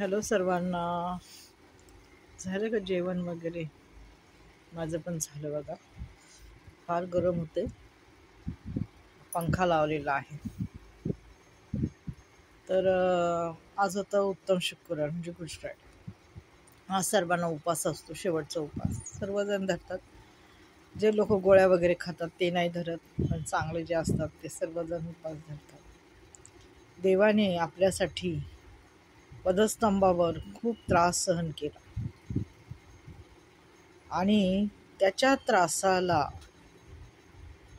Hello सर्वांना. झालं का जेवण वगैरे? माझं पण झालं बघा. फार गरम होते, पंखा लावलेला आहे. तर आज होता उत्तम शुक्रवार म्हणजे गुड फ्रायडे. आज सर्वांना उपवास असतो, शेवटचा उपवास सर्वजण धरतात. जे लोक गोळ्या वगैरे खातात ते नाही धरत, पण चांगले जे असतात ते सर्वजण उपवास धरतात. देवाने आपल्यासाठी वधस्तंभावर खूप त्रास सहन केला आणि त्याच्या त्रासाला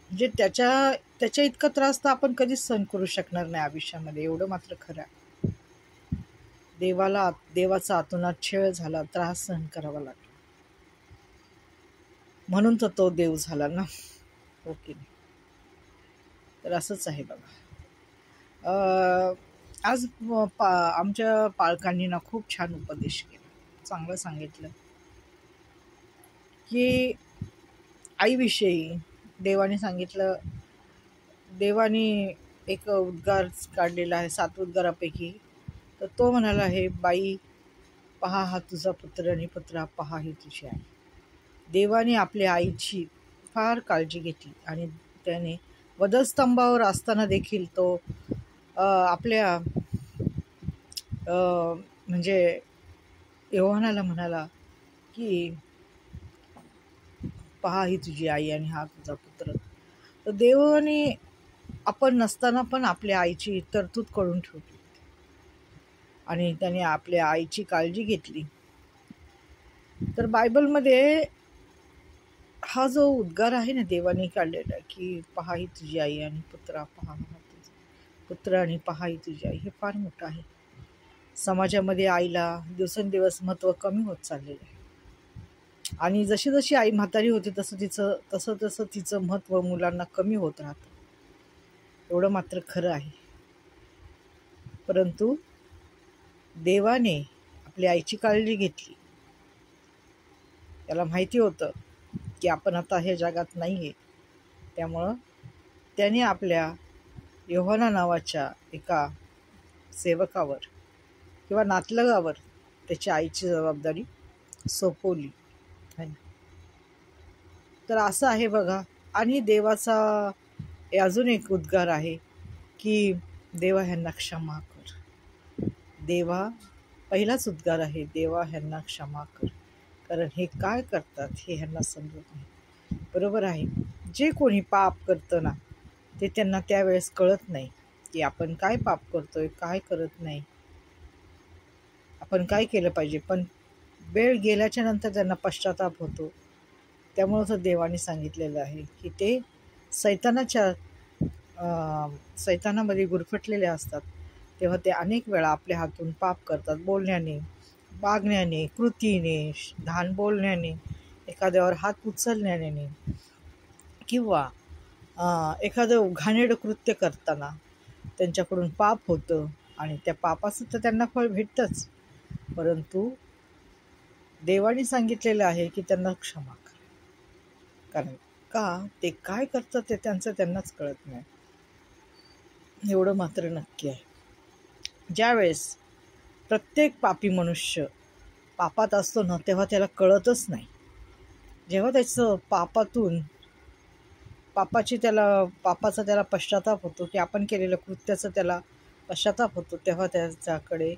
म्हणजे त्याच्या इतका त्रास तर आपण कधीच सहन करू शकणार नाही आयुष्यामध्ये, एवढं मात्र खरं आहे. देवाचा आतोनात छळ झाला, त्रास सहन करावा लागला, म्हणून तर तो देव झाला ना. ओके, तर असंच आहे बघा. आज आमच्या पालकांनी ना खूप छान उपदेश केला, चांगलं सांगितलं की आईविषयी देवाने सांगितलं. देवाने एक उद्गार काढलेला आहे 7 उद्गारापैकी. तर तो म्हणाला आहे, बाई पहा हा तुझा पुत्र आणि पुत्रा पहा ही तुझी आई. देवाने आपल्या आईची फार काळजी घेतली आणि त्याने वधस्तंभावर असताना देखील तो आपल्या म्हणजे योहानाला म्हणाला की पहा ही तुझी आई आणि हा तुझा पुत्र. तर देवाने आपण नसताना पण आपल्या आईची तरतूद करून ठेवली आणि त्याने आपल्या आईची काळजी घेतली. तर बायबलमध्ये हा जो उद्गार आहे ना देवाने काढलेला की पहा ही तुझी आई आणि पुत्रा पहा हा तुझा पुत्र आणि पहा ही तुझी आई, हे फार मोठं आहे. समाजामध्ये आईला दिवसेंदिवस महत्त्व कमी होत चाललेलं आहे आणि जशी जशी आई म्हातारी होते तसं तिचं महत्त्व मुलांना कमी होत राहतं, एवढं मात्र खरं आहे. परंतु देवाने आपल्या आईची काळजी घेतली. त्याला माहिती होतं की आपण आता ह्या जगात नाही आहे, त्यामुळं त्याने आपल्या योहाना नावाच्या एका सेवकावर किंवा नातलगावर त्याच्या आईची जबाबदारी सोपवली. तर असं आहे बघा. आणि देवाचा अजून एक उद्गार आहे की देवा ह्यांना क्षमा कर. देवा पहिलाच उद्गार आहे, देवा ह्यांना क्षमा कर, कारण हे काय करतात हे ह्यांना समजत नाही. बरोबर आहे, जे कोणी पाप करतं ना ते त्यांना त्यावेळेस कळत नाही की आपण काय पाप करतोय, काय करत नाही, आपण काय केलं पाहिजे. पण वेळ गेल्याच्या नंतर त्यांना पश्चाताप होतो. त्यामुळं तर देवाने सांगितलेलं आहे की ते सैतानामध्ये गुरफटलेले असतात, तेव्हा ते अनेक वेळा आपल्या हातून पाप करतात. बोलण्याने, वागण्याने, कृतीने, घाण बोलण्याने, एखाद्यावर हात उचलण्याने किंवा एखादं घाणेरडं कृत्य करताना त्यांच्याकडून पाप होतं आणि त्या पापाचं तर त्यांना फळ भेटतंच. परंतु देवाने सांगितलेलं आहे की त्यांना क्षमा करा, कारण का ते काय करतात ते त्यांनाच कळत नाही, एवढं मात्र नक्की आहे. ज्यावेळेस प्रत्येक पापी मनुष्य पापात असतो ना तेव्हा त्याला कळतच नाही. जेव्हा त्याचं पापाचा त्याला पश्चाताप होतो की आपण केलेल्या कृत्याचा त्याला पश्चाताप होतो, तेव्हा त्याच्याकडे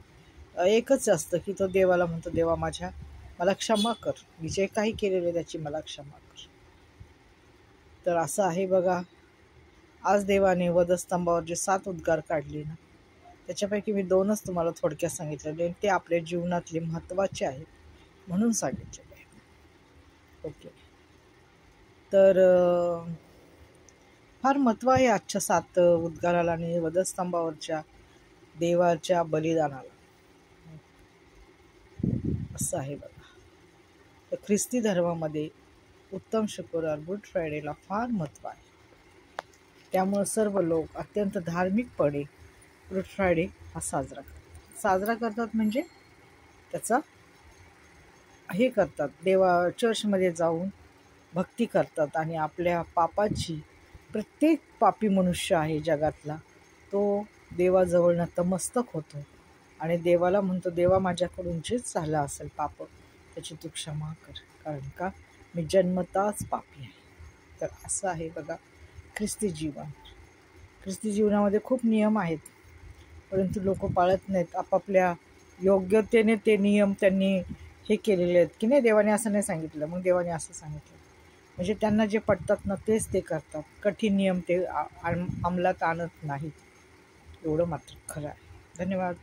एकच असतं की तो देवाला म्हणतो, देवा मला क्षमा कर, मी जे काही केलेले त्याची मला क्षमा कर. तर असं आहे बघा. आज देवाने वधस्तंभावर जे 7 उद्गार काढले ना त्याच्यापैकी मी 2च तुम्हाला थोडक्यात सांगितलेले, ते आपल्या जीवनातले महत्त्वाचे आहेत म्हणून सांगितलेले आहे. ओके, तर फार महत्त्व आहे आजच्या 7 उद्गाराला आणि वधस्तंभावरच्या देवाच्या बलिदानाला. असं आहे बघा. तर ख्रिस्ती धर्मामध्ये उत्तम शुक्रवार गुड फ्रायडेला फार महत्त्व आहे. त्यामुळं सर्व लोक अत्यंत धार्मिकपणे गुड फ्रायडे हा साजरा करतात म्हणजे त्याचा हे करतात, चर्चमध्ये जाऊन भक्ती करतात आणि आपल्या पापाची, प्रत्येक पापी मनुष्य आहे जगातला तो देवाजवळ नतमस्तक होतो आणि देवाला म्हणतो, देवा माझ्याकडून जेच झालं असेल पाप त्याची तू क्षमा कर, कारण का मी जन्मताच पापी आहे. तर असं आहे बघा ख्रिस्ती जीवन. ख्रिस्ती जीवनामध्ये खूप नियम आहेत, परंतु लोक पाळत नाहीत. आपापल्या योग्यतेने ते नियम त्यांनी हे केलेले आहेत की नाही, देवाने असं नाही सांगितलं मग देवाने असं सांगितलं, म्हणजे त्यांना जे पटतात ना तेच ते करतात. कठीण नियम ते अंमलात आणत नाहीत, एवढं मात्र खरं आहे. धन्यवाद.